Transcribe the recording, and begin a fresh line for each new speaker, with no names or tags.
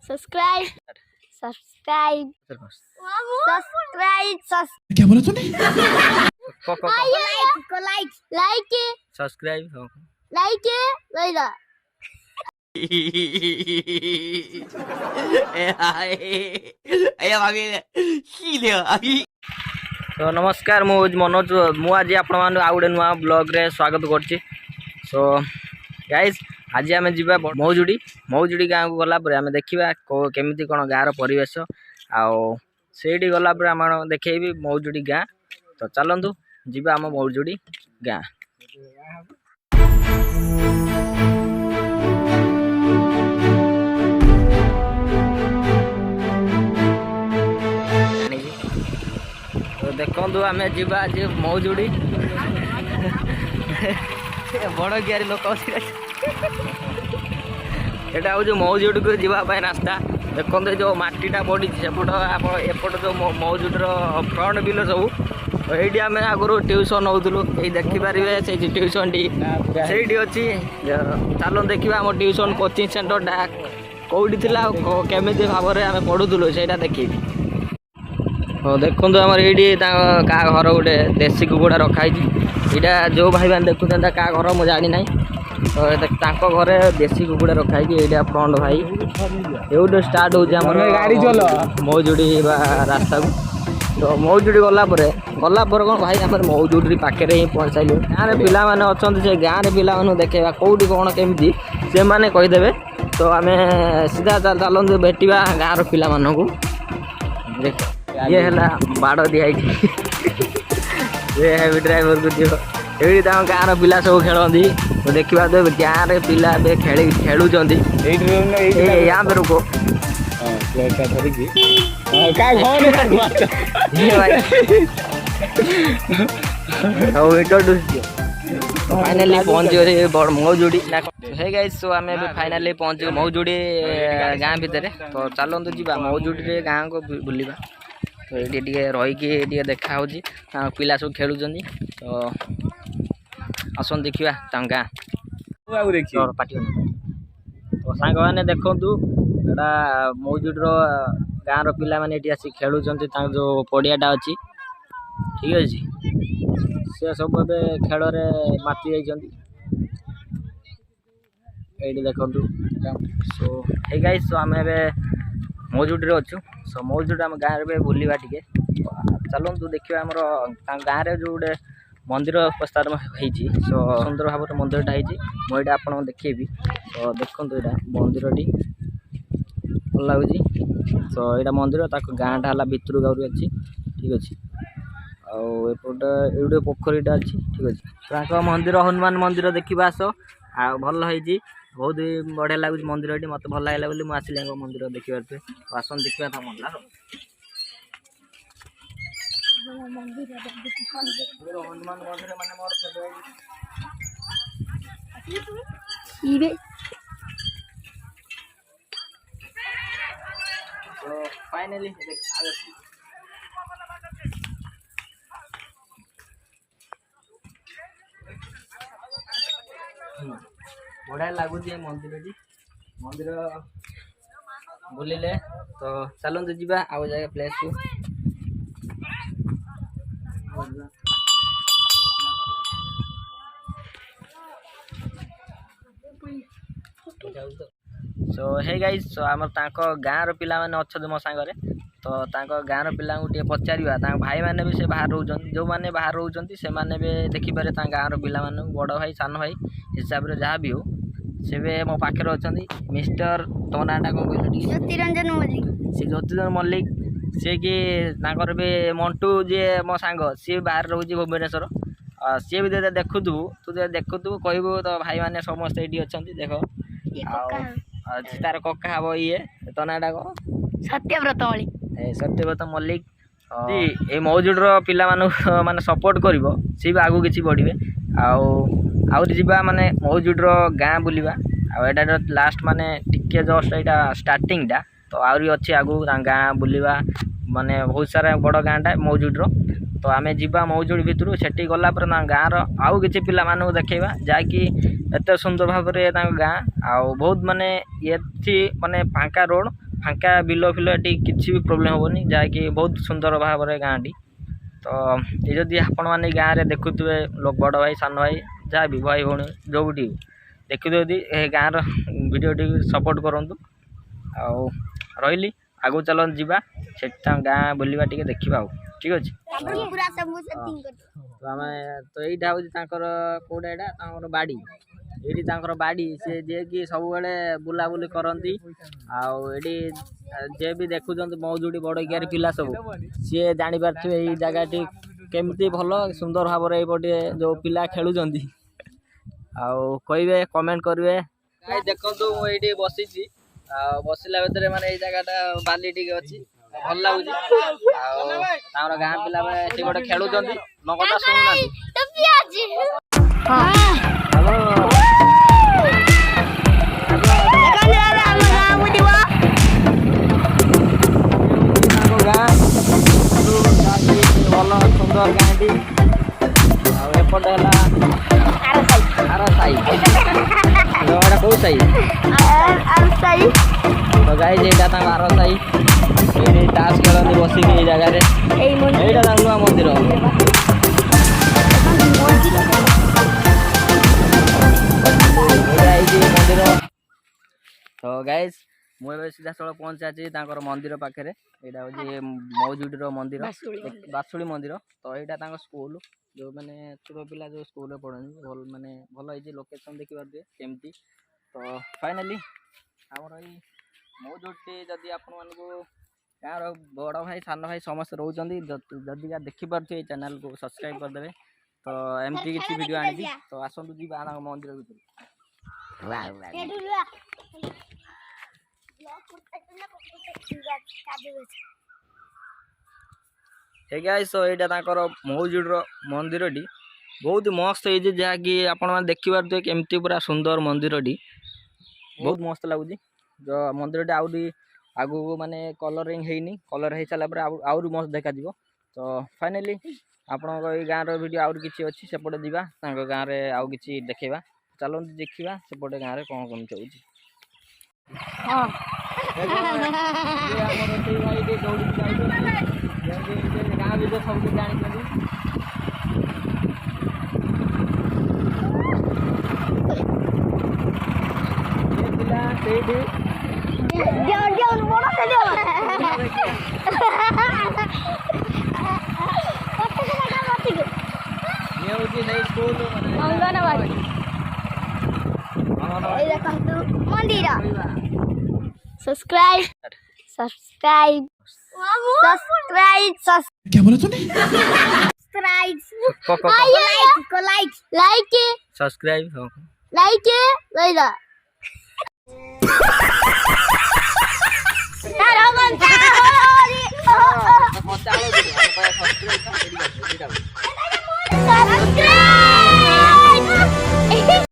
Subscribe subscribe subscribe
क्या बोला तूने?
Like like
subscribe
like like
तो नमस्कार मुझ मनोज मुझे आपण मान आउ गोटे नुआ ब्लॉग रे स्वागत करछि। सो गाइस आज आम जा मौजुड़ी मौजुड़ी गाँव को गला आम देखा केमी कौन गाँव परिवेश आठी गला आम देखी मौजुड़ी गाँ। तो चलतु जीवा आम मौजुड़ी गाँ। तो देखु आम जीवा आज मौजुड़ी बड़ गियारी लोक यहाँ हूँ मौजुड़ी को जावाई रास्ता। देखो जो मटीटा पड़ी सेपट एपट जो मौजुडर फ्रंट बिल सब ये आम आगुरी ट्यूशन होलु ये देखिपारे से ट्यूशन टी से अच्छी। चलो देखा आम ट्यूशन कोचिंग सेंटरटा कौटी थी केमी भाव में आम पढ़ुलु से देखी। हाँ देखो आमर ये क्या घर गोटे देसी कुकुड़ा रखाई यहाँ जो भाई मैंने देखुं क्या घर मुझे जानी ना। तो घरे देसी कुकुड़ा रखाई यहाँ फ्रंट भाई ये स्टार्ट हो गाड़ी चल मौजुड़ी रास्ता को। तो मौजुड़ी गलापर कौन भाई आम मौजुड़ी पाखे ही पहुँचाइल गाँव में पिला अच्छा से गाँव में पिला देखा कौटी कौन केमी से मैंने कहीदेवे। तो आम सीधा चलते भेटा गाँव पिला देख ये है बाड़ दिखाई ये है ड्राइवर को दियो ये गाँव पिला सब खेलती। तो देखा तो गाँव में पिला खेलुं यहाँ पे रुको फाइनाली पहुँच गए मौजुड़ी है गाइस। सो आम फाइनाली पहुँच मौजुड़ी गाँ भितर। तो चलतु जीवा मौजुड़ी गाँ को बुलवा। तो ये रहीकि देखा पिला सब खेलुं। तो आसन देखा गाँ पाटी। तो सांग मैंने देखु एटा मौजुडर गाँव पिला माने ये आसी खेलुं जो पड़ियाटा अच्छी ठीक अच्छे सी सब खेल माति जाइए देखु। सो हे गाइस सो आम मौजुडी अच्छु। सो मौजुडी आम गाँव में बुलवा टे चलतु देखा आमर गाँव में जो गोटे मंदिर प्रस्ताव होती। सो सुंदर भाव मंदिरटा होती मुझे आपको देखी। तो देखो यहाँ मंदिरटी भल लगुच। सो यहाँ मंदिर गाँटा है भितर गाँव अच्छी ठीक अच्छे आउट ये पोखरीटा अच्छी ठीक अच्छे। मंदिर हनुमान मंदिर देखा आस भल है बहुत बढ़िया लगुच मंदिर मत भल लगे बोली मुझे आसिल मंदिर देखा। तो आसन देखा था मन हनुमान मंदिर माने मोर फेवरेट। तो फाइनली बढ़िया लगुच मंदिर मंदिर बुलिले। तो चलते जीवा आउ जगह प्लेस को। सो हे गाइस सो आमर गाँव पिला माने अच्छा मो सांगरे। तो गाँव पिला पचारा भाई मैंने भी से बाहर रोच जो मैंने बाहर रोच से मैंने भी देखिपारे गाँव पिला बड़ भाई सान भाई हिसाब से जहाँ भी हो से मो पाखे अच्छा मिस्टर तो नाटा कौन कहल
ज्योतिरंजन मल्लिक
से ज्योतिरंजन मल्लिक सी कि भी मंटू जी मो सांग सी बाहर रोच भुवनेश्वर सी भी देखुथु तू देखुथु कहबू। तो भाई मैंने समस्त ये अच्छा देख तार कका हम ये तो नाटा कौन
सत्यव्रत मल्लिक
सत्यव्रत मल्लिक। ये मौजुडर पिला माने सपोर्ट कर सी भी आगू किसी बढ़े आउरी जीवा माने मौजुडर गाँ बुलवा आटा लास्ट माने टिके जस्ट यहाँ स्टार्टिंगटा। तो आहरी अच्छी आगू गाँ बुलवा माने बहुत सारा बड़ गाँटा मौजुडर। तो आम जा मौजुड़ी भितर से गलापर गाँव आउ कि पिला देखा जहाँकि एत सुंदर भाव में गाँ आ बहुत माने ये माने फांका रोड फांका बिल फिल ये किसी भी प्रोब्लेम हेनी जहाँकि बहुत सुंदर भाव में गाँटी तो ये जदि आपण मैंने गाँव में देखुए लोग बड़ भाई सान भाई जहाँ भी भाई भौणी जो भी देखुए यदि गाँव भिडियो सपोर्ट करूँ आउ रही आगू चल जा गाँ बुलवा टे देखा ठीक अच्छे तो आम तो यहाँ हूँ कौटा यहाँ बाड़ी ये बाड़ी सी जे कि सब बुलाबुली करती आड़ी जे भी देखुं मौजूटी बड़ गियार पिला सब सी जापारे ये जगह केमती भल सुंदर भाव में ये जो पिला खेलुं कहे कमेंट करेंगे देखो मुझे बसी बसला भितर माने ये जगह बाली टी अच्छी भल लगुच गाँ पिला सी गोटे खेलुं मो कथा शुणुना भल सुंदर गाँटी एपटे आर साई कौ साई तो गाई यहाँ आर साई ये ताश खेलती बसिक ये जगह यहाँ नुआ मंदिर मंदिर तो गाइज मुझे सीधा स्थल पहुँचा मंदिर पाखे यहाँ हूँ मौजूडर मंदिर बासुड़ी मंदिर तो यहाँ स्कूल जो मैंने छोट पिला जो स्कूल पढ़ती भल माने भल लोकेशन देखी पारे केमती तो फाइनाली आमर ये मौजूटी जदि आपण मानक गाँव बड़ भाई सान भाई समस्त रोचंदी जदि देखिपे ये चैनल को सब्सक्राइब करदे तो एमती किसी वीडियो आनी तो आसतु जी मंदिर भीतर तो यहाँ मौजूडर मंदिर टी बहुत मस्त है जहाँकि आपण देखिपे केमती पूरा सुंदर मंदिर टी बहुत मस्त लगुच जो मंदिर टी आउरी आगू माने कलरिंग है कलर हो सारापर आउरी मस्त देखा तो फाइनाली आपण गाँव भिडियो आउरी किसी अच्छी सेपटे जावा गाँव में आउ कि देखा चलते देखा सेपटे गाँव में कौन कमी चलुच गाँव भी सब जानी
मंदिर सब्सक्राइब सब्सक्राइब सब्सक्राइब
क्या बोला तूने?
Subscribe like like
subscribe
like लइला सब्सक्राइब